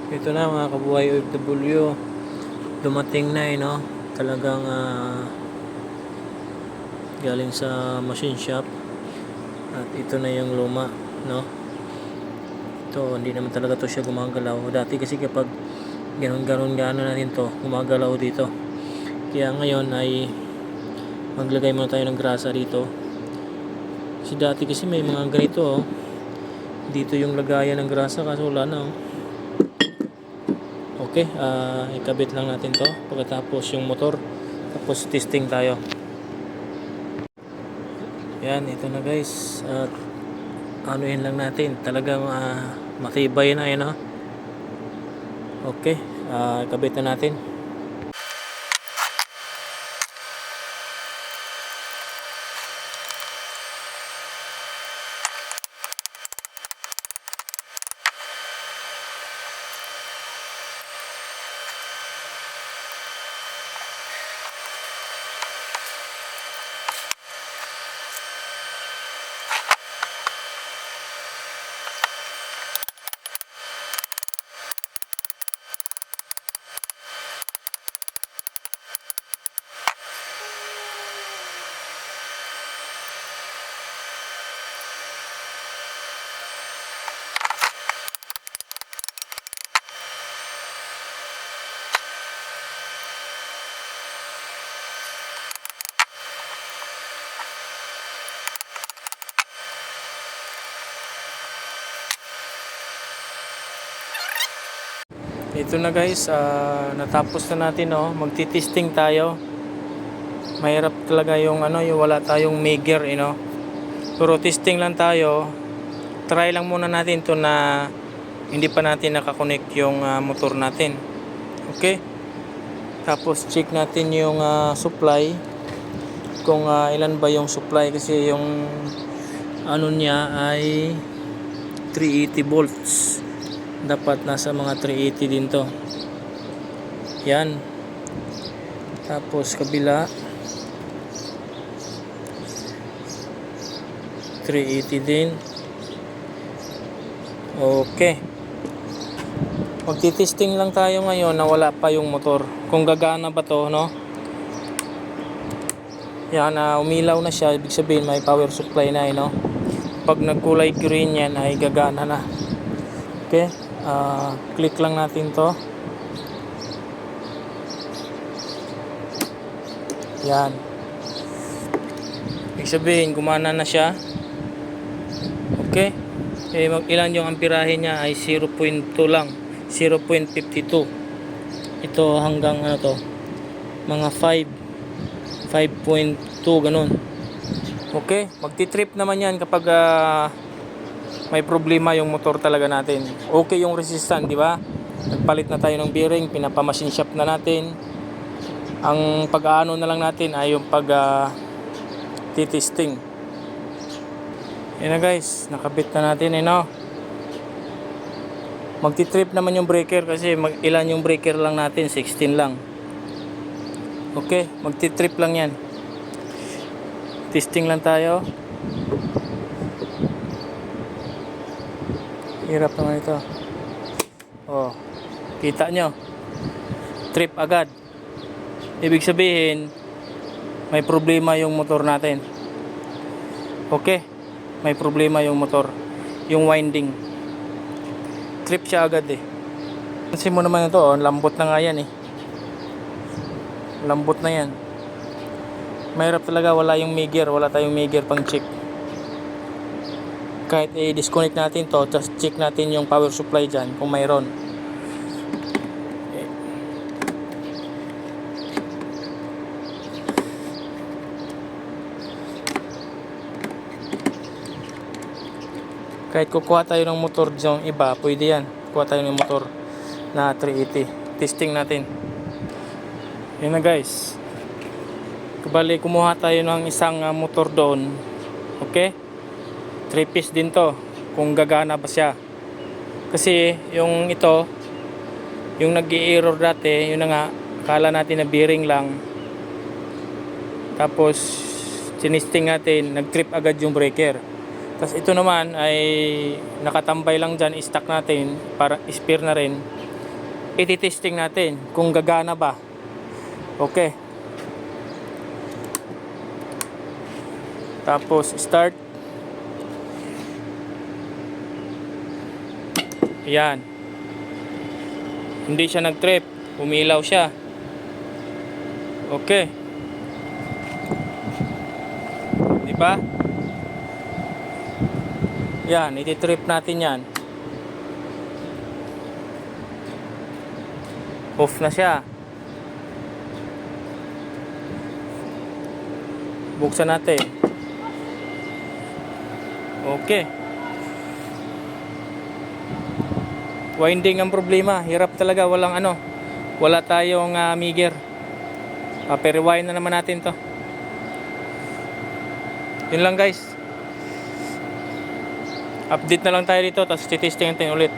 Ito na mga kabuhay OFW, dumating na no. Talagang galing sa machine shop. At ito na yung luma, no. Ito hindi naman talaga to siya gumagalaw. Dati kasi kapag ganon gaano natin to, gumagalaw dito. Kaya ngayon ay maglagay muna tayo ng grasa dito. Kasi dati kasi may mga ganito dito yung lagayan ng grasa, kaso wala na Okay, ikabit lang natin to pagkatapos yung motor, tapos testing tayo. Yan, ito na guys, at anuhin lang natin, talagang matibay na yun Okay, ikabit na natin. Ito na guys, natapos na natin magti-testing tayo. Mahirap talaga yung yung wala tayong meager, Pero testing lang tayo. Try lang muna natin to na hindi pa natin nakakonect yung motor natin. Okay? Tapos check natin yung supply. Kung ilan ba yung supply, kasi yung niya ay 380 volts. Dapat nasa mga 380 din to. Yan. Tapos kabila 380 din. Okay. Magti-testing lang tayo ngayon na wala pa yung motor. Kung gagana ba to, no? Yan, umilaw na siya. Ibig sabihin may power supply na, Pag nagkulay green yan ay gagana na. Okay. Click lang natin to. Yan. Ibig sabihin gumana na siya. Okay. Ilan yung amperahe niya ay 0.2 lang, 0.52. Ito hanggang mga 5.2 ganun. Okay, magti-trip naman yan kapag may problema yung motor talaga natin. Okay yung resistance, di ba? Nagpalit na tayo ng bearing, pinapa-machine shop na natin. Ang pag-aano na lang natin ay yung titesting. Yan na guys, nakabit na natin Magti-trip naman yung breaker kasi ilan yung breaker lang natin, 16 lang. Okay, magti-trip lang yan. Testing lang tayo. Hirap naman ito. Kita nyo, trip agad. Ibig sabihin may problema yung motor natin. Okay, may problema yung motor, yung winding. Trip siya agad Pansin mo naman ito, lambot na nga yan Lambot na yan. Mahirap talaga, wala tayong meager pang check. Kahit i-disconnect natin to, just check natin yung power supply dyan kung mayroon. Kahit kukuha tayo ng motor dyan iba, pwede yan. Kukuha tayo ng motor na 380. Testing natin. Yan na guys. Kabali, kumuha tayo ng isang motor doon. Okay? 3 piece din to. Kung gagana ba siya. Kasi yung ito, yung nag-i-error dati, yun na nga, akala natin na bearing lang. Tapos, sinisting natin, nag-trip agad yung breaker. Tapos ito naman ay nakatambay lang dyan, stock natin, para spare na rin. ititesting natin kung gagana ba. Okay. Tapos start. Yan. Hindi siya nag-trip, umilaw siya. Okay. Di ba? Yan, iti-trip natin yan. Off na siya. Buksan natin. Okay. Winding ang problema. Hirap talaga. Walang ano. Wala tayong meager. Pero-rewind na naman natin to. Yun lang guys. Update na lang tayo dito. Tapos titesting natin ulit.